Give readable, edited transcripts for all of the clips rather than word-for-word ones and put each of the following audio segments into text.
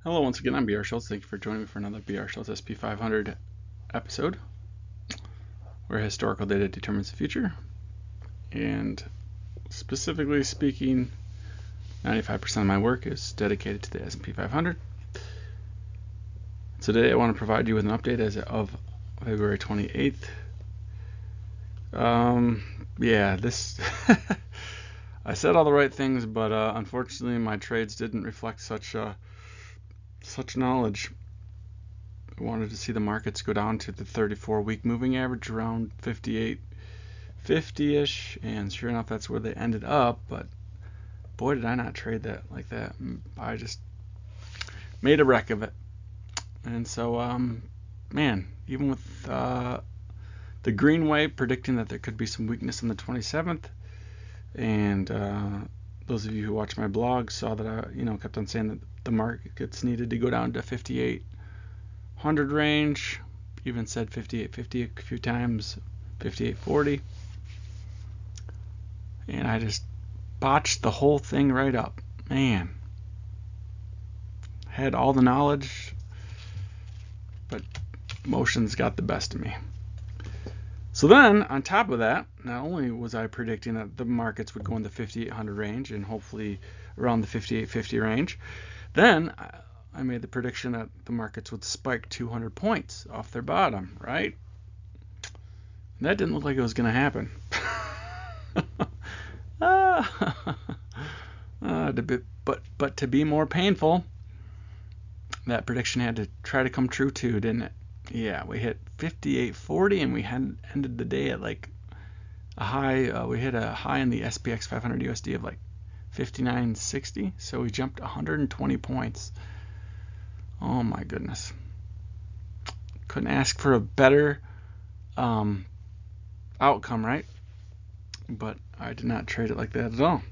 Hello, once again, I'm BR Schultz. Thank you for joining me for another BR Schultz SP500 episode, where historical data determines the future. And specifically speaking, 95% of my work is dedicated to the S&P 500. Today, I want to provide you with an update as of February 28th. This I said all the right things, but unfortunately, my trades didn't reflect such knowledge. I wanted to see the markets go down to the 34-week moving average around 58.50-ish, and sure enough, that's where they ended up. But boy, did I not trade that like that. I just made a wreck of it. And so, even with the green wave predicting that there could be some weakness on the 27th, and those of you who watch my blog saw that I, kept on saying that the markets needed to go down to 5800 range. Even said 5850 a few times, 5840, and I just botched the whole thing right up. Man, had all the knowledge, but emotions got the best of me. So then, on top of that, not only was I predicting that the markets would go in the 5800 range and hopefully around the 5850 range, then I made the prediction that the markets would spike 200 points off their bottom, right? And that didn't look like it was going to happen. But to be more painful, that prediction had to try to come true too, didn't it? Yeah, we hit 58.40 and we had ended the day at like a high. We hit a high in the SPX 500 USD of like 59.60, so we jumped 120 points. Oh my goodness. Couldn't ask for a better outcome, right? But I did not trade it like that at all.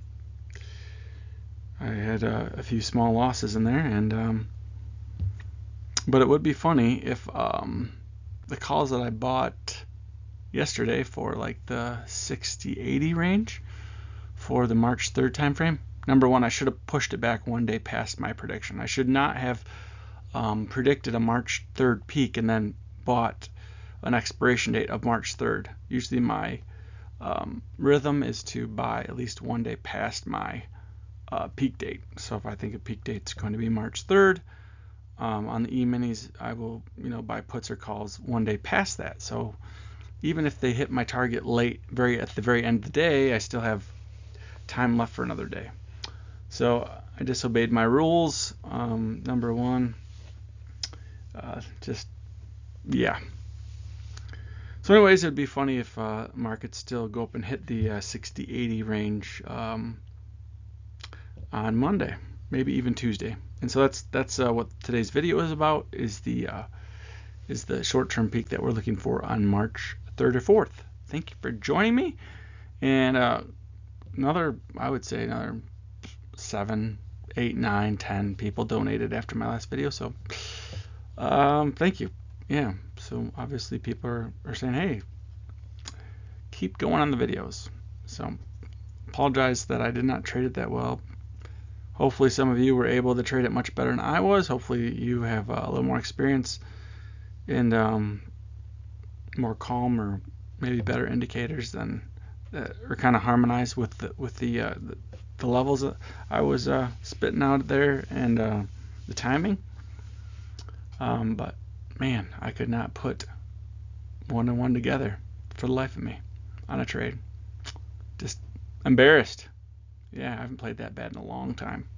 I had a few small losses in there, and but it would be funny if the calls that I bought yesterday for like the 60-80 range for the March 3rd time frame. Number one, I should have pushed it back one day past my prediction. I should not have predicted a March 3rd peak and then bought an expiration date of March 3rd. Usually my rhythm is to buy at least one day past my peak date. So if I think a peak date is going to be March 3rd, on the E-minis, I will, buy puts or calls one day past that. So even if they hit my target late, at the very end of the day, I still have time left for another day. So I disobeyed my rules. Number one, So anyways, it'd be funny if markets still go up and hit the 60-80 range on Monday, maybe even Tuesday. And so that's what today's video is about, is the short-term peak that we're looking for on March 3rd or 4th. Thank you for joining me. And another 7, 8, 9, 10 people donated after my last video. So thank you. Yeah. So obviously people are saying, hey, keep going on the videos. So apologize that I did not trade it that well. Hopefully some of you were able to trade it much better than I was. Hopefully you have a little more experience and more calm, or maybe better indicators than that are kind of harmonized with the levels that I was spitting out there, and the timing. But man, I could not put one and one together for the life of me on a trade. Just embarrassed. Yeah, I haven't played that bad in a long time.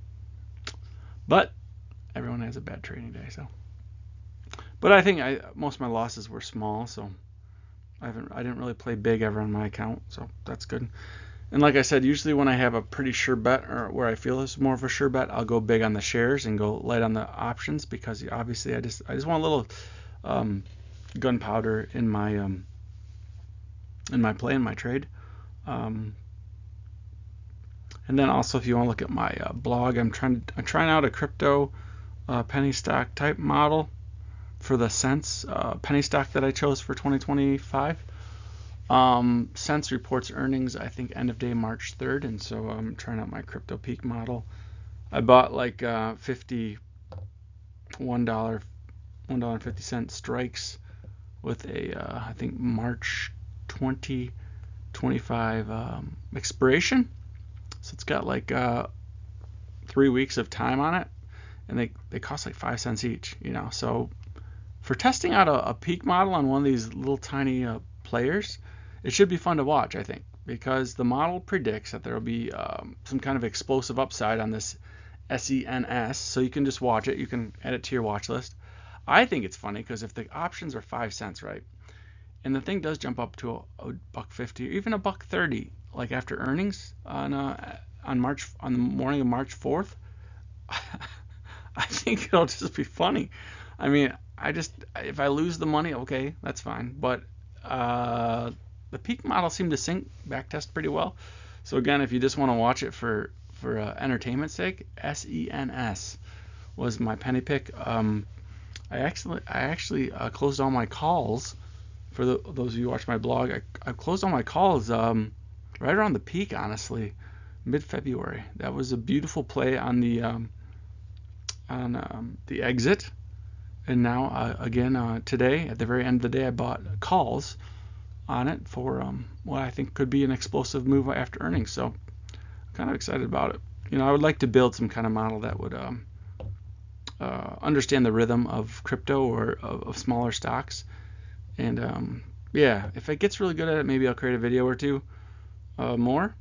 But everyone has a bad trading day, so. But I think most of my losses were small, so I didn't really play big ever on my account, so that's good. And like I said, usually when I have a pretty sure bet, or where I feel it's more of a sure bet, I'll go big on the shares and go light on the options, because obviously I just want a little gunpowder in my play, in my trade. And then also, if you want to look at my blog, I'm trying out a crypto penny stock type model for the Sense penny stock that I chose for 2025. Sense reports earnings, I think, end of day March 3rd, and so I'm trying out my crypto peak model. I bought like 50 $1.50 strikes with a I think March 2025 expiration. So it's got like 3 weeks of time on it, and they cost like 5 cents each, you know. So for testing out a peak model on one of these little tiny players, it should be fun to watch, I think, because the model predicts that there will be some kind of explosive upside on this SENS. So you can just watch it. You can add it to your watch list. I think it's funny because if the options are 5 cents, right, and the thing does jump up to $1.50 or even $1.30, like after earnings on the morning of March 4th, I think it'll just be funny. I mean, if I lose the money, okay, that's fine. But the peak model seemed to sync backtest pretty well. So again, if you just want to watch it for entertainment's sake, SENS was my penny pick. I actually closed all my calls. For those of you who watch my blog, I closed all my calls right around the peak, honestly, mid-February. That was a beautiful play on the exit. And now again today, at the very end of the day, I bought calls on it for what I think could be an explosive move after earnings. So I'm kind of excited about it. You know, I would like to build some kind of model that would understand the rhythm of crypto or of smaller stocks. And yeah, if it gets really good at it, maybe I'll create a video or two more.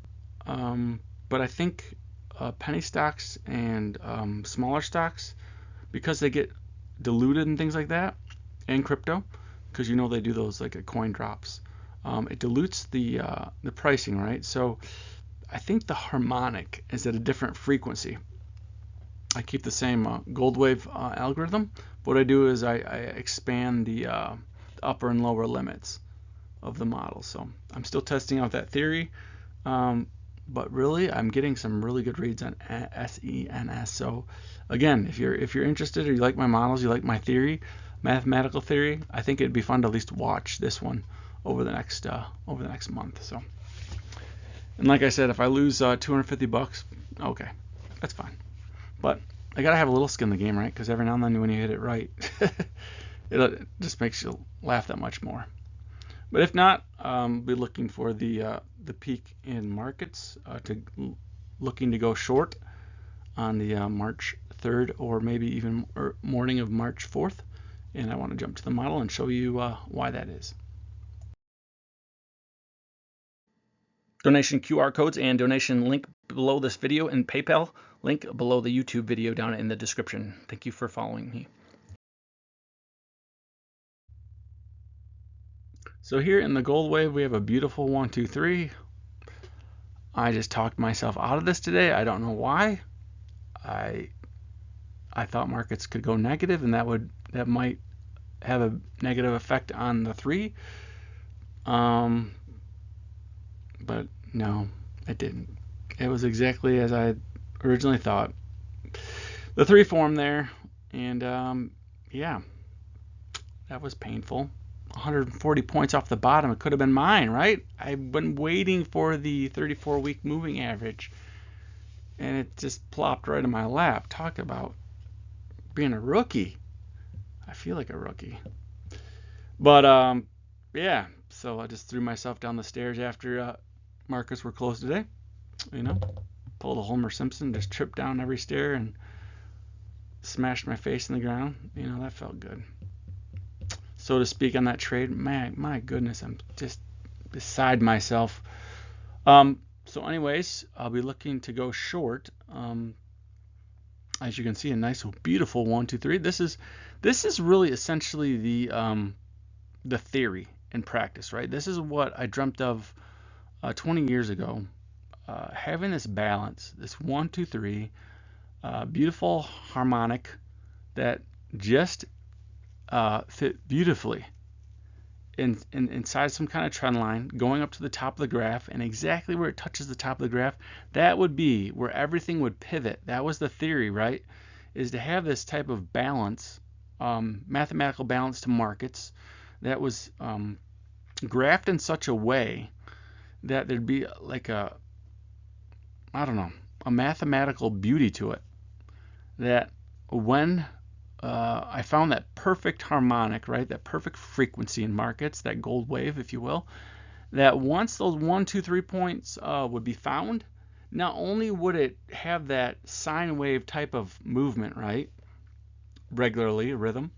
But I think penny stocks and smaller stocks, because they get diluted and things like that, and crypto, because you know they do those like coin drops, it dilutes the pricing, right? So I think the harmonic is at a different frequency. I keep the same gold wave algorithm. What I do is I expand the upper and lower limits of the model. So I'm still testing out that theory, but really I'm getting some really good reads on SENS. So again, if you're interested or you like my models, you like my theory, mathematical theory, I think it'd be fun to at least watch this one over the next month. So, and like I said, if I lose $250, okay, that's fine. But I gotta have a little skin in the game, right? Because every now and then when you hit it right, it just makes you laugh that much more. But if not, be looking for the peak in markets, looking to go short on the March 3rd or maybe even morning of March 4th. And I want to jump to the model and show you why that is. Donation QR codes and donation link below this video, and PayPal link below the YouTube video down in the description. Thank you for following me. So here in the gold wave, we have a beautiful 1, 2, 3. I just talked myself out of this today. I don't know why. I thought markets could go negative, and that might have a negative effect on the 3. But no, it didn't. It was exactly as I originally thought. The 3 formed there, and yeah, that was painful. 140 points off the bottom. It could have been mine, right? I've been waiting for the 34-week moving average, and it just plopped right in my lap. Talk about being a rookie. I feel like a rookie. But yeah, so I just threw myself down the stairs after markets were closed today. You know, pulled a Homer Simpson, just tripped down every stair and smashed my face in the ground. You know, that felt good, so to speak, on that trade. My goodness, I'm just beside myself. So anyways, I'll be looking to go short. As you can see, a nice, beautiful 1, 2, 3. This is really essentially the theory in practice, right? This is what I dreamt of 20 years ago. Having this balance, this 1, 2, 3, beautiful harmonic that just fit beautifully inside some kind of trend line, going up to the top of the graph, and exactly where it touches the top of the graph, that would be where everything would pivot. That was the theory, right? Is to have this type of balance, mathematical balance to markets that was graphed in such a way that there'd be like a mathematical beauty to it, that when I found that perfect harmonic, right? That perfect frequency in markets, that gold wave, if you will, that once those 1, 2, 3 points would be found, not only would it have that sine wave type of movement, right? Regularly, a rhythm,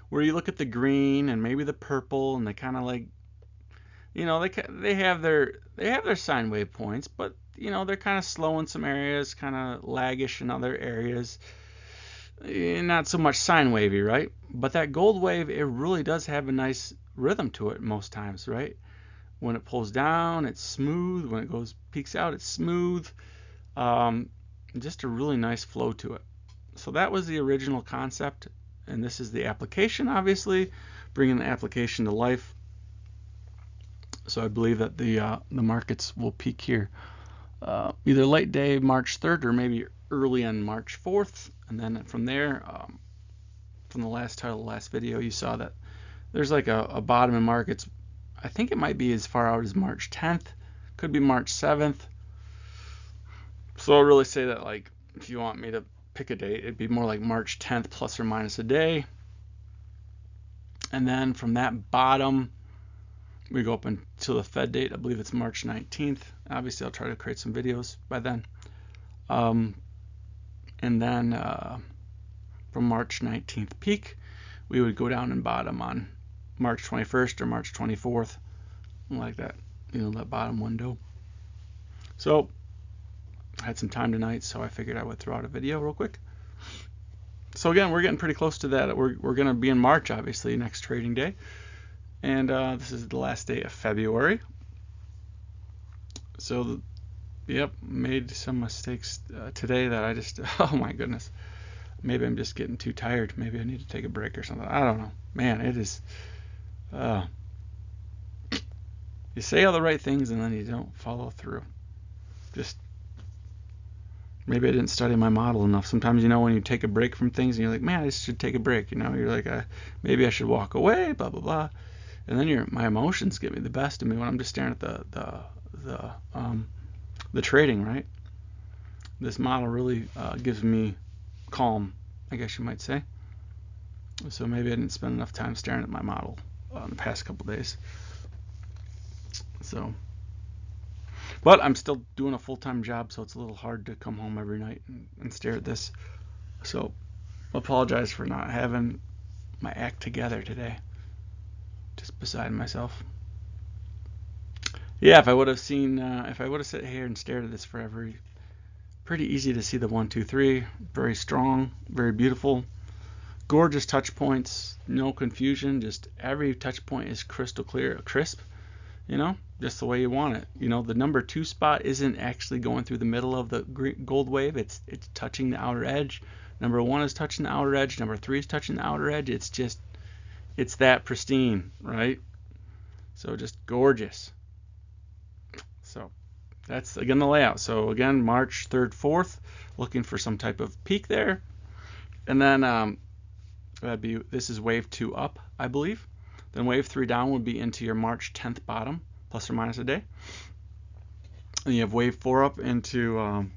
where you look at the green and maybe the purple, and they kind of like, you know, they have their sine wave points, but you know, they're kind of slow in some areas, kind of laggish in other areas. Not so much sine wavy, right? But that gold wave, it really does have a nice rhythm to it most times, right? When it pulls down, it's smooth. When it goes peaks out, it's smooth. Just a really nice flow to it. So that was the original concept, and this is the application, obviously, bringing the application to life. So I believe that the markets will peak here, either late day March 3rd or maybe early on March 4th, and then from there, from the last title, last video, you saw that there's like a bottom in markets. I think it might be as far out as March 10th, could be March 7th. So I'll really say that, like, if you want me to pick a date, it'd be more like March 10th plus or minus a day. And then from that bottom, we go up until the Fed date. I believe it's March 19th. Obviously, I'll try to create some videos by then. And then from March 19th peak, we would go down and bottom on March 21st or March 24th, like that, you know, that bottom window. So I had some time tonight, so I figured I would throw out a video real quick. So again, we're getting pretty close to that. We're going to be in March, obviously, next trading day. And this is the last day of February. So, yep, made some mistakes today that I just, oh my goodness. Maybe I'm just getting too tired. Maybe I need to take a break or something. I don't know. Man, it is, you say all the right things and then you don't follow through. Just, maybe I didn't study my model enough. Sometimes, you know, when you take a break from things and you're like, man, I just should take a break. You know, you're like, maybe I should walk away, blah, blah, blah. And then my emotions get me the best of me when I'm just staring at the trading, right? This model really gives me calm, I guess you might say. So maybe I didn't spend enough time staring at my model in the past couple days. So, but I'm still doing a full-time job, so it's a little hard to come home every night and stare at this. So I apologize for not having my act together today. Just beside myself. Yeah, if I would have sat here and stared at this forever, pretty easy to see the 1, 2, 3. Very strong, very beautiful, gorgeous touch points. No confusion. Just every touch point is crystal clear, crisp. You know, just the way you want it. You know, the number 2 spot isn't actually going through the middle of the gold wave. It's touching the outer edge. Number 1 is touching the outer edge. Number 3 is touching the outer edge. It's that pristine, right? So just gorgeous. So that's, again, the layout. So again, March 3rd, 4th, looking for some type of peak there. And then this is wave 2 up, I believe. Then wave 3 down would be into your March 10th bottom, plus or minus a day. And you have wave 4 up into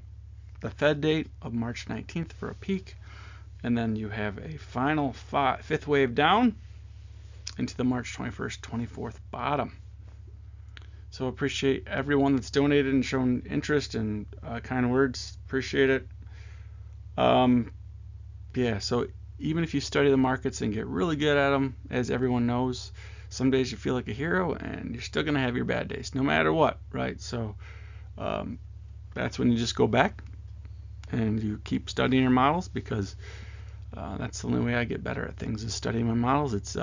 the Fed date of March 19th for a peak. And then you have a final 5th wave down into the March 21st, 24th bottom. So appreciate everyone that's donated and shown interest and kind words. Appreciate it. Yeah, so even if you study the markets and get really good at them, as everyone knows, some days you feel like a hero and you're still going to have your bad days, no matter what, right? So that's when you just go back and you keep studying your models, because that's the only way I get better at things, is studying my models. It's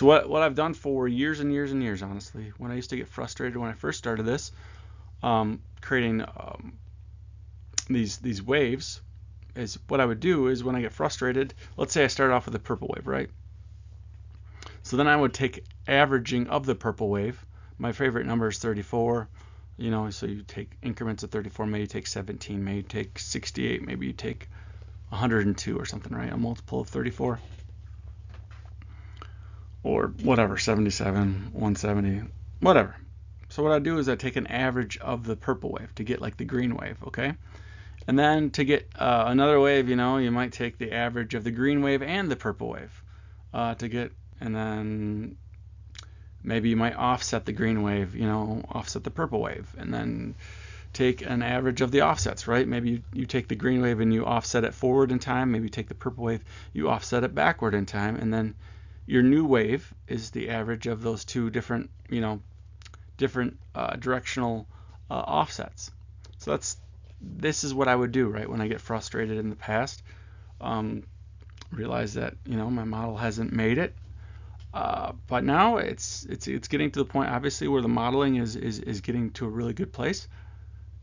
what I've done for years and years and years, honestly. When I used to get frustrated when I first started this, creating these waves, is what I would do is when I get frustrated, let's say I started off with a purple wave, right? So then I would take averaging of the purple wave. My favorite number is 34. You know, so you take increments of 34, maybe you take 17, maybe you take 68, maybe you take 102 or something, right? A multiple of 34. Or whatever, 77, 170, whatever. So what I do is I take an average of the purple wave to get like the green wave, okay? And then to get another wave, you might take the average of the green wave and the purple wave to get, and then maybe you might offset the green wave, offset the purple wave, and then take an average of the offsets, right? Maybe you take the green wave and you offset it forward in time. Maybe you take the purple wave, you offset it backward in time, and then your new wave is the average of those two different, different directional offsets. So this is what I would do, right? When I get frustrated in the past, realize that my model hasn't made it, but now it's getting to the point, obviously, where the modeling is getting to a really good place.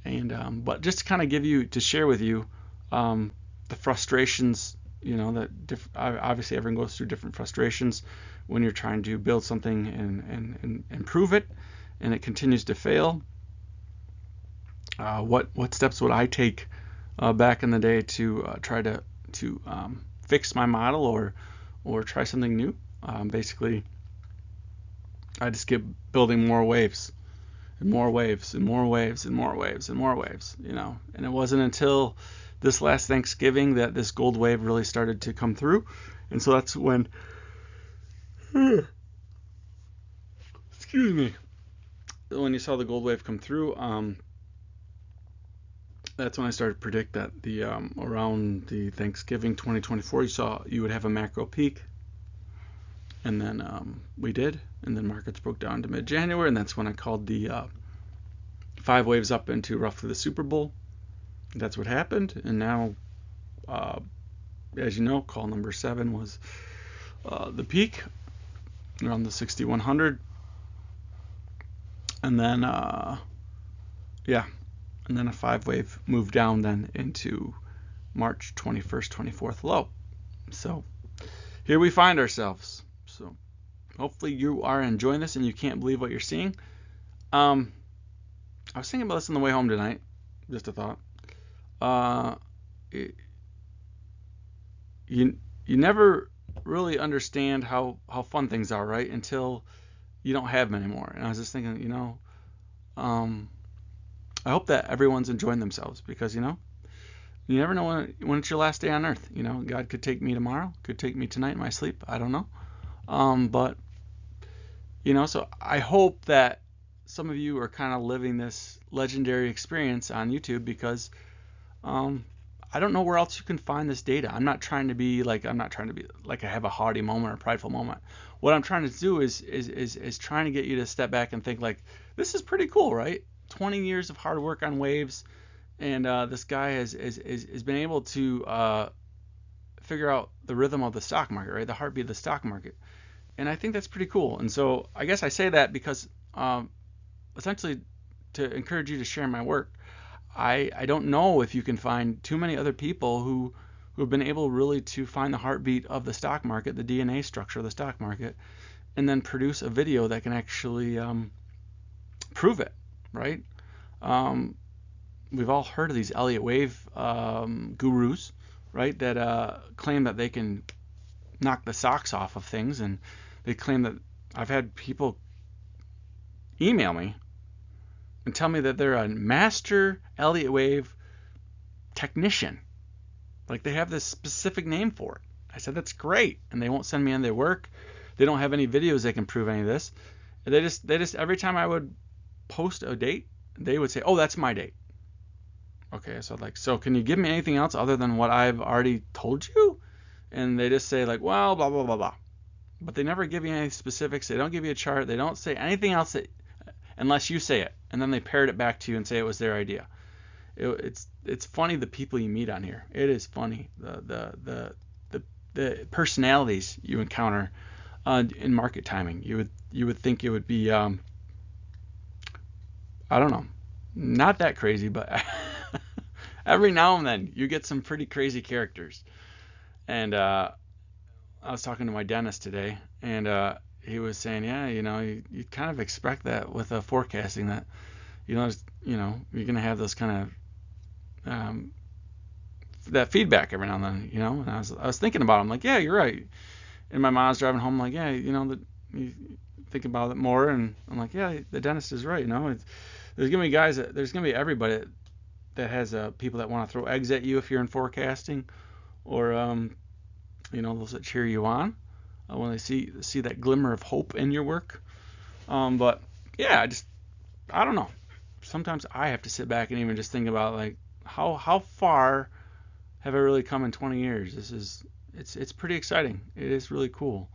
And but just to kind of share with you the frustrations, that obviously everyone goes through different frustrations when you're trying to build something and improve it, and it continues to fail. What steps would I take back in the day to try to fix my model or try something new? Basically, I just kept building more waves and more waves and more waves and more waves and more waves, and it wasn't until this last Thanksgiving that this gold wave really started to come through. And so that's when excuse me, when you saw the gold wave come through, that's when I started to predict that the around the Thanksgiving 2024 you would have a macro peak. And then we did, and then markets broke down to mid-January, and that's when I called the 5 waves up into roughly the Super Bowl. That's what happened, and now, as you know, call number 7 was the peak around the 6,100, and then and then a 5 wave moved down then into March 21st, 24th low. So here we find ourselves. So hopefully you are enjoying this and you can't believe what you're seeing. I was thinking about this on the way home tonight. Just a thought. You never really understand how fun things are, right? Until you don't have them anymore. And I was just thinking, I hope that everyone's enjoying themselves, because you never know when it's your last day on earth. God could take me tomorrow, could take me tonight in my sleep. I don't know. But so I hope that some of you are kind of living this legendary experience on YouTube, because I don't know where else you can find this data. I'm not trying to be like I have a haughty moment or prideful moment. What I'm trying to do is trying to get you to step back and think like, this is pretty cool, right? 20 years of hard work on waves, and this guy has been able to figure out the rhythm of the stock market, right? The heartbeat of the stock market. And I think that's pretty cool. And so I guess I say that because essentially to encourage you to share my work. I don't know if you can find too many other people who have been able really to find the heartbeat of the stock market, the DNA structure of the stock market, and then produce a video that can actually prove it, right? We've all heard of these Elliot Wave gurus, right, that claim that they can knock the socks off of things, and they claim that I've had people email me and tell me that they're a master Elliot Wave technician. Like they have this specific name for it. I said, that's great. And they won't send me in their work. They don't have any videos that can prove any of this. And they just every time I would post a date, they would say, oh, that's my date. Okay, so can you give me anything else other than what I've already told you? And they just say like, well, blah, blah, blah, blah. But they never give you any specifics. They don't give you a chart. They don't say anything else unless you say it. And then they parrot it back to you and say it was their idea. It's funny, the people you meet on here. It is funny, the personalities you encounter in market timing. You would think it would be I don't know, not that crazy, but every now and then you get some pretty crazy characters. And I was talking to my dentist today, and he was saying, yeah, you kind of expect that with forecasting that, you're gonna have those kind of that feedback every now and then, And I was thinking about it. I'm like, yeah, you're right. And my mom's driving home, I'm like, yeah, you think about it more, and I'm like, yeah, the dentist is right. There's gonna be guys, there's gonna be everybody that has people that want to throw eggs at you if you're in forecasting, or those that cheer you on when they see that glimmer of hope in your work. But yeah, I don't know. Sometimes I have to sit back and even just think about like how far have I really come in 20 years? It's pretty exciting. It is really cool,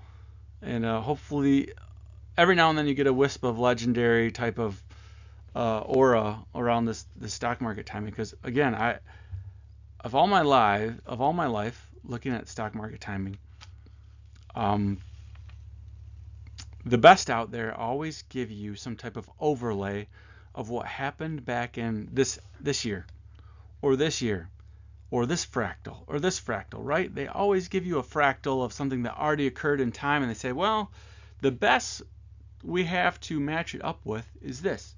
and hopefully every now and then you get a wisp of legendary type of aura around the stock market timing. Because again, of all my life looking at stock market timing, the best out there always give you some type of overlay of what happened back in this year, or this year, or this fractal, right? They always give you a fractal of something that already occurred in time, and they say, well, the best we have to match it up with is this.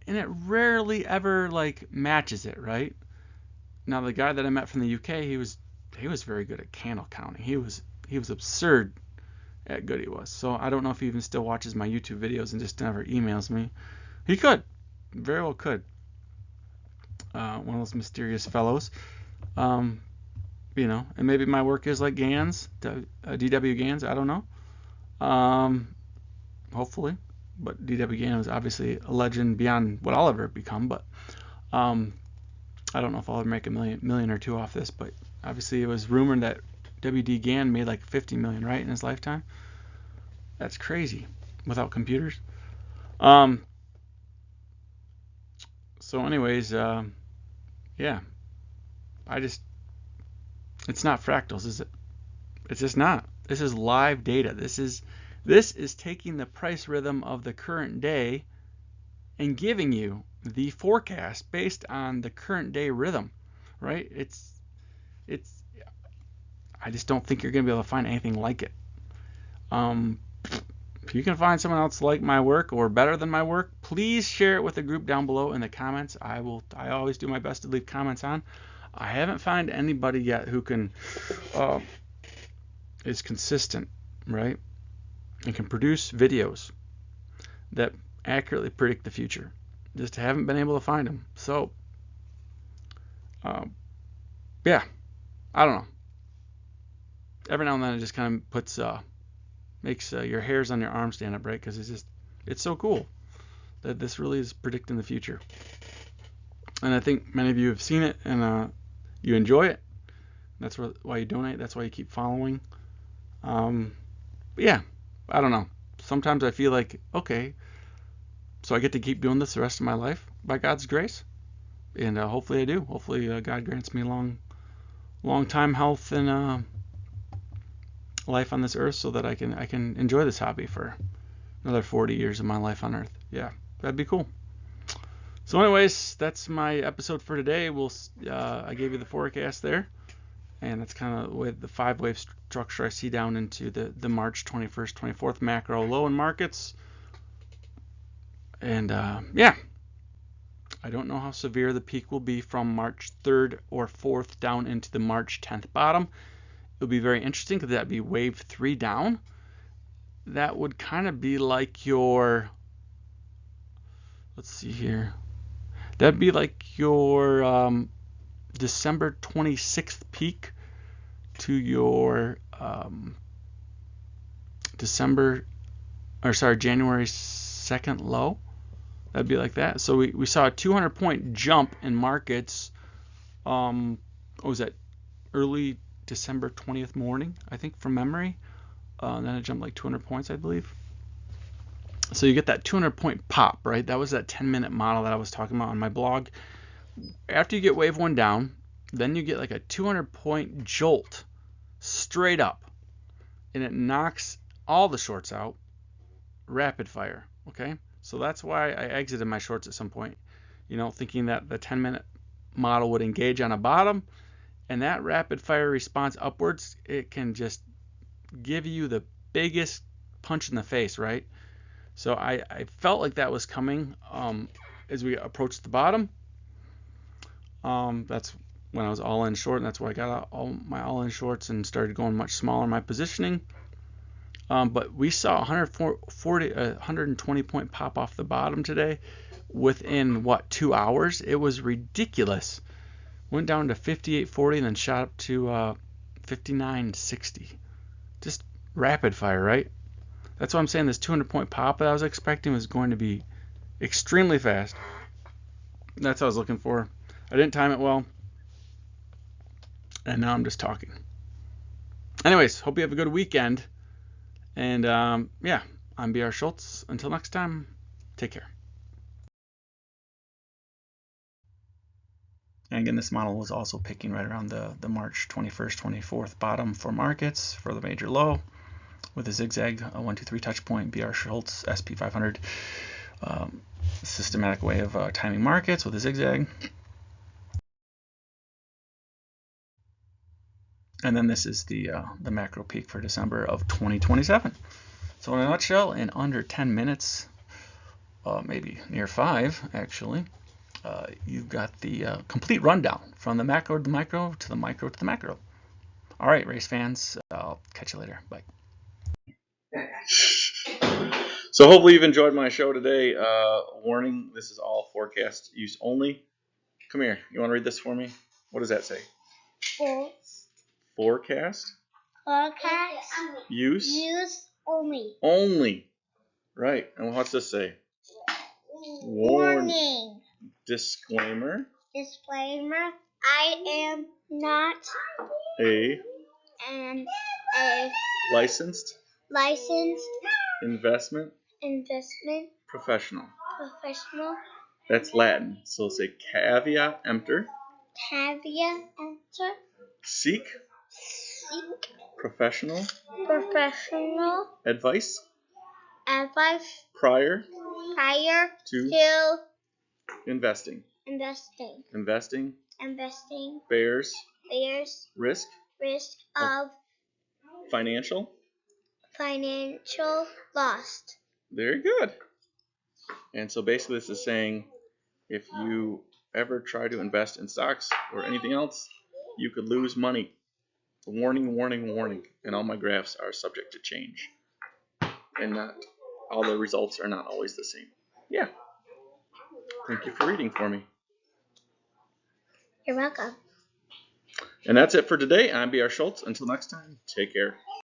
And it rarely ever like matches it, right? Now the guy that I met from the UK, he was very good at candle counting. He was absurd at good he was. So I don't know if he even still watches my YouTube videos and just never emails me. He could, very well could. One of those mysterious fellows. And maybe my work is like Gans, DW Gans, I don't know. Hopefully. But DW Gans is obviously a legend beyond what I'll ever become. But I don't know if I'll ever make a million or two off this. But obviously it was rumored that WD Gann made like 50 million, right, in his lifetime. That's crazy without computers. So anyways, yeah, it's not fractals, is it? It's just not. This is live data. This is taking the price rhythm of the current day and giving you the forecast based on the current day rhythm, right? I just don't think you're going to be able to find anything like it. If you can find someone else like my work or better than my work, please share it with the group down below in the comments. I always do my best to leave comments on. I haven't found anybody yet who can is consistent, right, and can produce videos that accurately predict the future. Just haven't been able to find them. So yeah, I don't know. Every now and then it just kind of makes your hairs on your arms stand up, right? Because it's so cool that this really is predicting the future. And I think many of you have seen it and you enjoy it. That's why you donate. That's why you keep following. But yeah, I don't know. Sometimes I feel like, okay, so I get to keep doing this the rest of my life by God's grace, and hopefully I do. Hopefully God grants me long time health and life on this earth, so that I can enjoy this hobby for another 40 years of my life on earth. Yeah, that'd be cool. So anyways, that's my episode for today. I gave you the forecast there, and that's kind of with the 5-wave structure I see down into the March 21st, 24th macro low in markets. And yeah, I don't know how severe the peak will be from March 3rd or 4th down into the March 10th bottom. It'll be very interesting because that'd be wave 3 down. That would kind of be like your, let's see here, that'd be like your December 26th peak to your January 2nd low. That'd be like that. So we saw a 200-point jump in markets. What was that? Early December 20th morning, I think, from memory. And then it jumped like 200 points, I believe. So you get that 200-point pop, right? That was that 10-minute model that I was talking about on my blog. After you get wave 1 down, then you get like a 200-point jolt straight up, and it knocks all the shorts out rapid fire. Okay, so that's why I exited my shorts at some point, thinking that the 10-minute model would engage on a bottom, and that rapid fire response upwards, it can just give you the biggest punch in the face, right? So I felt like that was coming as we approached the bottom. That's when I was all in short, and that's why I got out all my all in shorts and started going much smaller in my positioning. But we saw 120 point pop off the bottom today within, what, 2 hours? It was ridiculous. Went down to 58.40 and then shot up to 59.60. Just rapid fire, right? That's why I'm saying this 200 point pop that I was expecting was going to be extremely fast. That's what I was looking for. I didn't time it well. And now I'm just talking. Anyways, hope you have a good weekend. And yeah, I'm B.R. Schultz. Until next time, take care. And again, this model was also picking right around the March 21st, 24th bottom for markets for the major low with a zigzag, a 1, 2, 3 touch point, B.R. Schultz, SP500, systematic way of timing markets with a zigzag. And then this is the macro peak for December of 2027. So in a nutshell, in under 10 minutes, maybe near 5 actually, you've got the complete rundown from the macro to the micro to the micro to the macro. All right, race fans, I'll catch you later. Bye. So hopefully you've enjoyed my show today. Warning, this is all forecast use only. Come here. You want to read this for me? What does that say? Forecast. Use only. Only. Right. And what's this say? Warning. Disclaimer. I am not a licensed investment professional. That's Latin. So say caveat emptor. Seek professional advice prior to investing. Investing bears risk of financial loss. Very good. And so basically this is saying if you ever try to invest in stocks or anything else, you could lose money. Warning, warning, warning. And all my graphs are subject to change. And not all the results are not always the same. Yeah. Thank you for reading for me. You're welcome. And that's it for today. I'm B.R. Schultz. Until next time, take care.